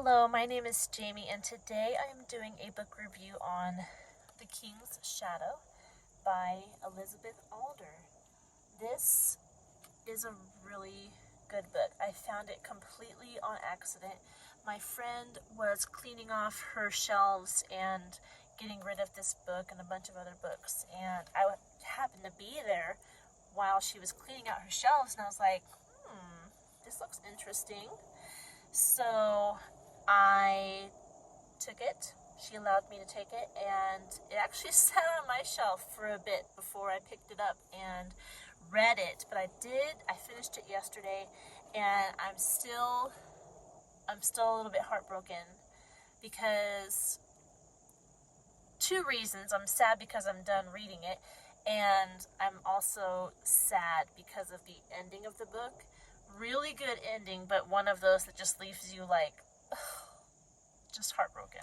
Hello, my name is Jamie, and today I am doing a book review on The King's Shadow by Elizabeth Alder. This is a really good book. I found it completely on accident. My friend was cleaning off her shelves and getting rid of this book and a bunch of other books, and I happened to be there while she was cleaning out her shelves, and I was like, this looks interesting. So I took it. She allowed me to take it, and it actually sat on my shelf for a bit before I picked it up and read it. But I finished it yesterday, and I'm still a little bit heartbroken because two reasons. I'm sad because I'm done reading it, and I'm also sad because of the ending of the book. Really good ending, but one of those that just leaves you like just heartbroken.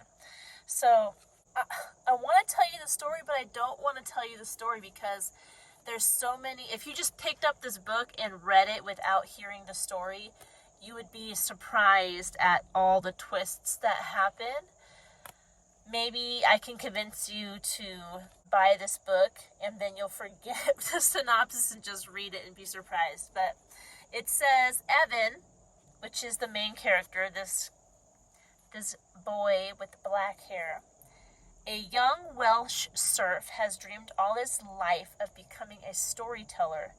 So I want to tell you the story, but I don't want to tell you the story because there's so many. If you just picked up this book and read it without hearing the story, you would be surprised at all the twists that happen. Maybe I can convince you to buy this book and then you'll forget the synopsis and just read it and be surprised. But it says Evan, which is the main character, this boy with black hair, a young Welsh serf, has dreamed all his life of becoming a storyteller.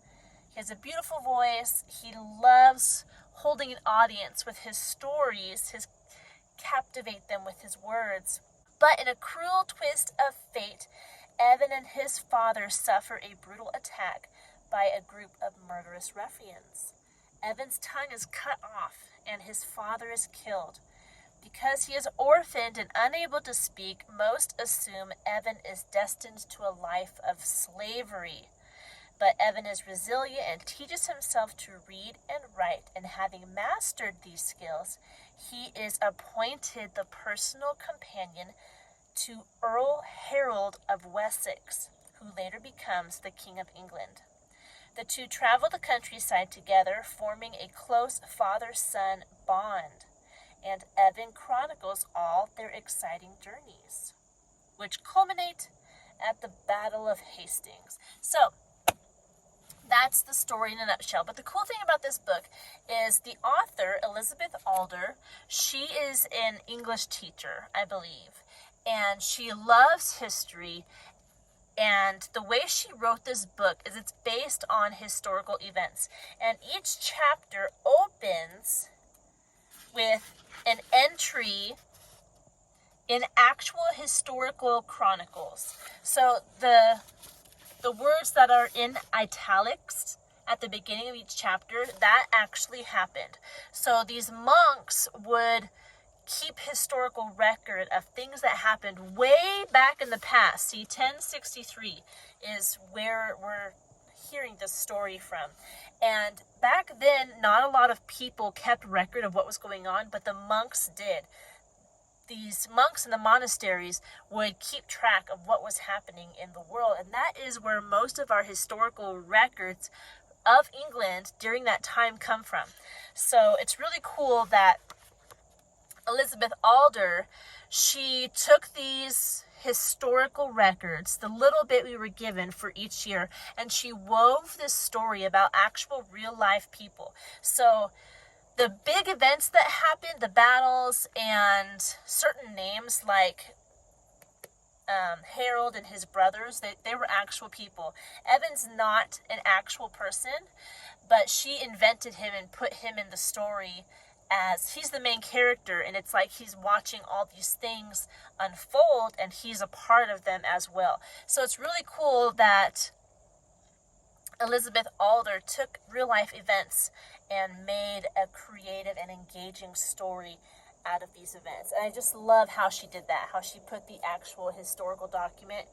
He has a beautiful voice. He loves holding an audience with his stories, captivate them with his words. But in a cruel twist of fate, Evan and his father suffer a brutal attack by a group of murderous ruffians. Evan's tongue is cut off, and his father is killed. Because he is orphaned and unable to speak, most assume Evan is destined to a life of slavery. But Evan is resilient and teaches himself to read and write, and having mastered these skills, he is appointed the personal companion to Earl Harold of Wessex, who later becomes the King of England. The two travel the countryside together, forming a close father-son bond, and Evan chronicles all their exciting journeys, which culminate at the Battle of Hastings. So, that's the story in a nutshell. But the cool thing about this book is the author, Elizabeth Alder, she is an English teacher, I believe, and she loves history. And the way she wrote this book is it's based on historical events. And each chapter opens with an entry in actual historical chronicles. So the words that are in italics at the beginning of each chapter, that actually happened. So these monks would keep historical record of things that happened way back in the past. See, 1063 is where we're hearing this story from. And back then, not a lot of people kept record of what was going on, but the monks did. These monks in the monasteries would keep track of what was happening in the world, and that is where most of our historical records of England during that time come from. So it's really cool that Elizabeth Alder, she took these historical records, the little bit we were given for each year, and she wove this story about actual real life people. So the big events that happened, the battles, and certain names like Harold and his brothers, they were actual people. Evan's not an actual person, but she invented him and put him in the story as he's the main character, and it's like he's watching all these things unfold and he's a part of them as well. So it's really cool that Elizabeth Alder took real life events and made a creative and engaging story out of these events. And I just love how she did that, how she put the actual historical document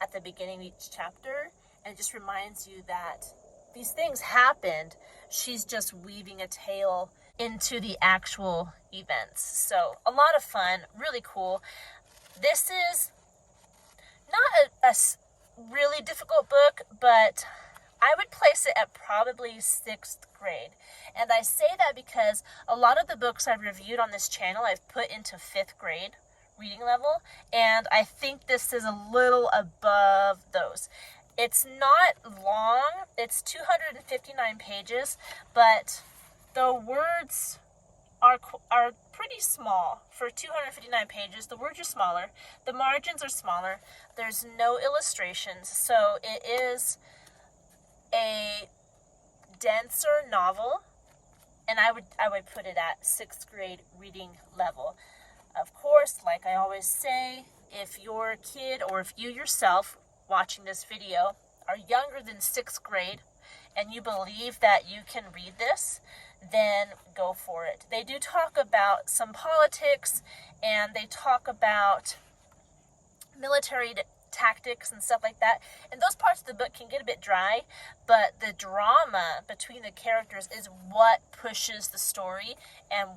at the beginning of each chapter, and it just reminds you that these things happened. She's just weaving a tale into the actual events. So a lot of fun, really cool. This is not a really difficult book, but I would place it at probably 6th grade. And I say that because a lot of the books I've reviewed on this channel I've put into 5th grade reading level, and I think this is a little above those. It's not long, it's 259 pages, but the words are pretty small. For 259 pages, the words are smaller, the margins are smaller, there's no illustrations, so it is a denser novel, and I would put it at 6th grade reading level. Of course, like I always say, if your kid or if you yourself watching this video are younger than 6th grade and you believe that you can read this, then go for it. They do talk about some politics, and they talk about military tactics and stuff like that, and those parts of the book can get a bit dry, but the drama between the characters is what pushes the story, and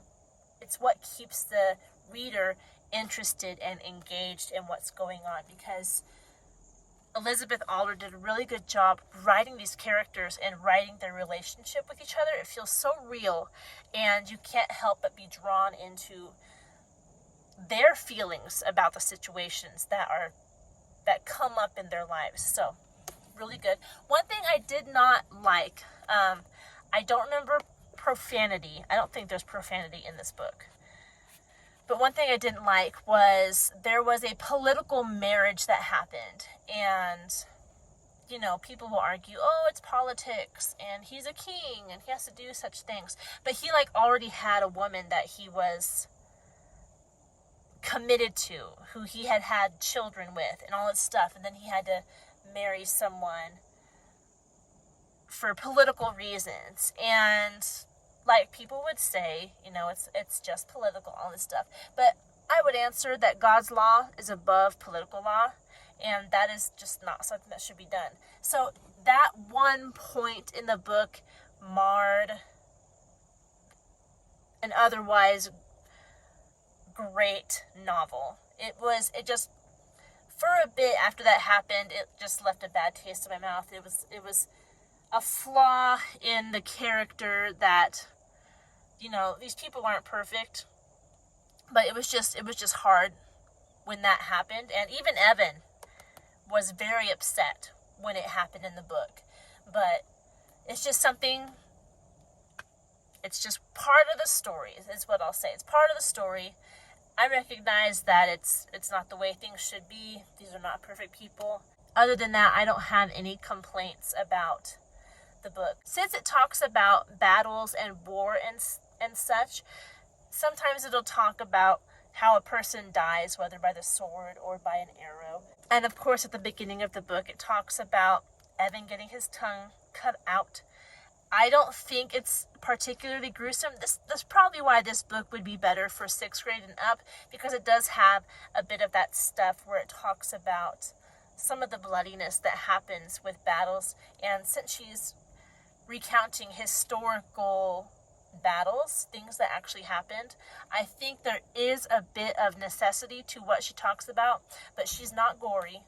it's what keeps the reader interested and engaged in what's going on, because Elizabeth Alder did a really good job writing these characters and writing their relationship with each other. It feels so real, and you can't help but be drawn into their feelings about the situations that come up in their lives. So, really good. One thing I did not like, I don't remember profanity. I don't think there's profanity in this book. But one thing I didn't like was there was a political marriage that happened, and, you know, people will argue, oh, it's politics, and he's a king, and he has to do such things. But he, like, already had a woman that he was committed to, who he had had children with, and all this stuff, and then he had to marry someone for political reasons, and like people would say, you know, it's just political, all this stuff. But I would answer that God's law is above political law, and that is just not something that should be done. So that one point in the book marred an otherwise great novel. It just, for a bit after that happened, it just left a bad taste in my mouth. It was a flaw in the character that, you know, these people aren't perfect, but it was just hard when that happened. And even Evan was very upset when it happened in the book. But it's just something, it's just part of the story, is what I'll say. It's part of the story. I recognize that it's not the way things should be. These are not perfect people. Other than that, I don't have any complaints about the book. Since it talks about battles and war and such, sometimes it'll talk about how a person dies, whether by the sword or by an arrow. And of course, at the beginning of the book, it talks about Evan getting his tongue cut out. I don't think it's particularly gruesome. That's probably why this book would be better for 6th grade and up, because it does have a bit of that stuff where it talks about some of the bloodiness that happens with battles. And since she's recounting historical battles, things that actually happened, I think there is a bit of necessity to what she talks about, but she's not gory.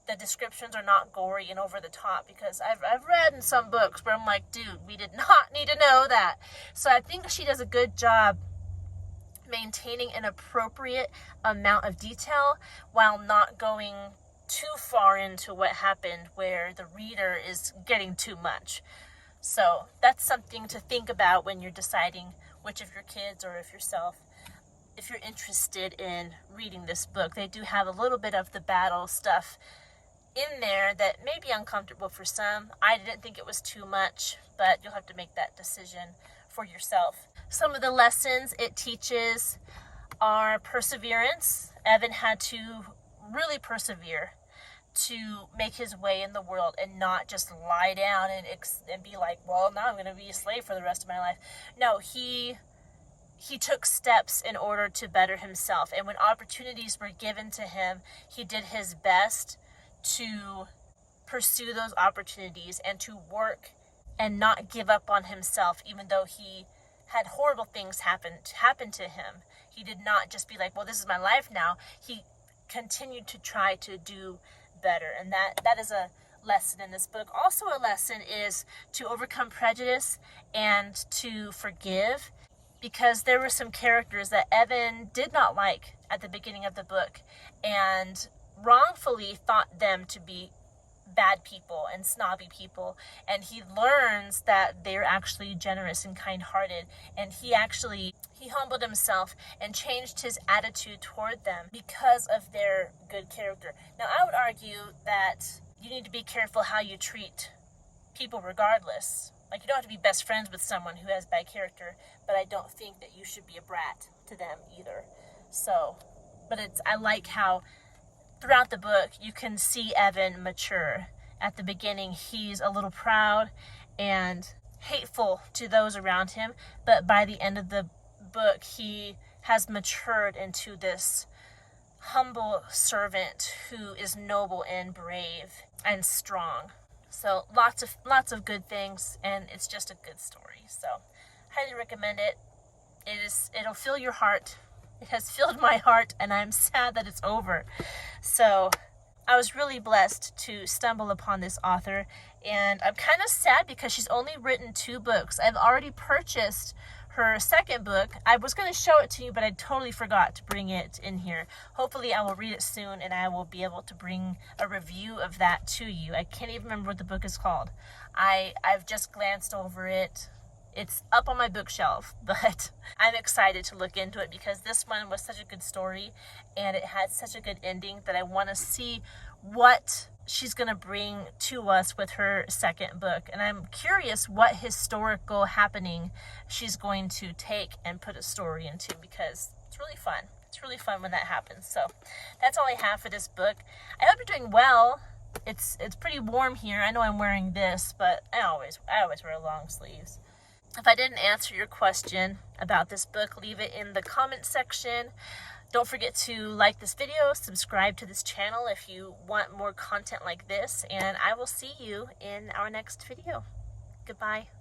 The descriptions are not gory and over the top, because I've read in some books where I'm like, dude, we did not need to know that. So I think she does a good job maintaining an appropriate amount of detail while not going too far into what happened where the reader is getting too much. So that's something to think about when you're deciding which of your kids or if yourself, if you're interested in reading this book. They do have a little bit of the battle stuff in there that may be uncomfortable for some. I didn't think it was too much, but you'll have to make that decision for yourself. Some of the lessons it teaches are perseverance. Evan had to really persevere to make his way in the world and not just lie down and be like, well, now I'm going to be a slave for the rest of my life. No, he took steps in order to better himself. And when opportunities were given to him, he did his best to pursue those opportunities and to work and not give up on himself, even though he had horrible things happen to him. He did not just be like, well, this is my life now. He continued to try to do better, and that is a lesson in this book. Also a lesson is to overcome prejudice and to forgive, because there were some characters that Evan did not like at the beginning of the book and wrongfully thought them to be bad people and snobby people, and he learns that they're actually generous and kind-hearted, and he humbled himself and changed his attitude toward them because of their good character. Now, I would argue that you need to be careful how you treat people regardless. Like, you don't have to be best friends with someone who has bad character, but I don't think that you should be a brat to them either. So, but I like how throughout the book you can see Evan mature. At the beginning, he's a little proud and hateful to those around him, but by the end of the book, he has matured into this humble servant who is noble and brave and strong. So lots of good things, and it's just a good story. So highly recommend it. It'll fill your heart. It has filled my heart, and I'm sad that it's over. So I was really blessed to stumble upon this author, and I'm kind of sad because she's only written 2 books. I've already purchased her second book. I was going to show it to you, but I totally forgot to bring it in here. Hopefully I will read it soon, and I will be able to bring a review of that to you. I can't even remember what the book is called. I've just glanced over it. It's up on my bookshelf, but I'm excited to look into it because this one was such a good story and it had such a good ending that I want to see what she's going to bring to us with her second book. And I'm curious what historical happening she's going to take and put a story into, because it's really fun. It's really fun when that happens. So that's all I have for this book. I hope you're doing well. It's pretty warm here. I know I'm wearing this, but I always wear long sleeves. If I didn't answer your question about this book, leave it in the comment section. Don't forget to like this video, subscribe to this channel if you want more content like this, and I will see you in our next video. Goodbye.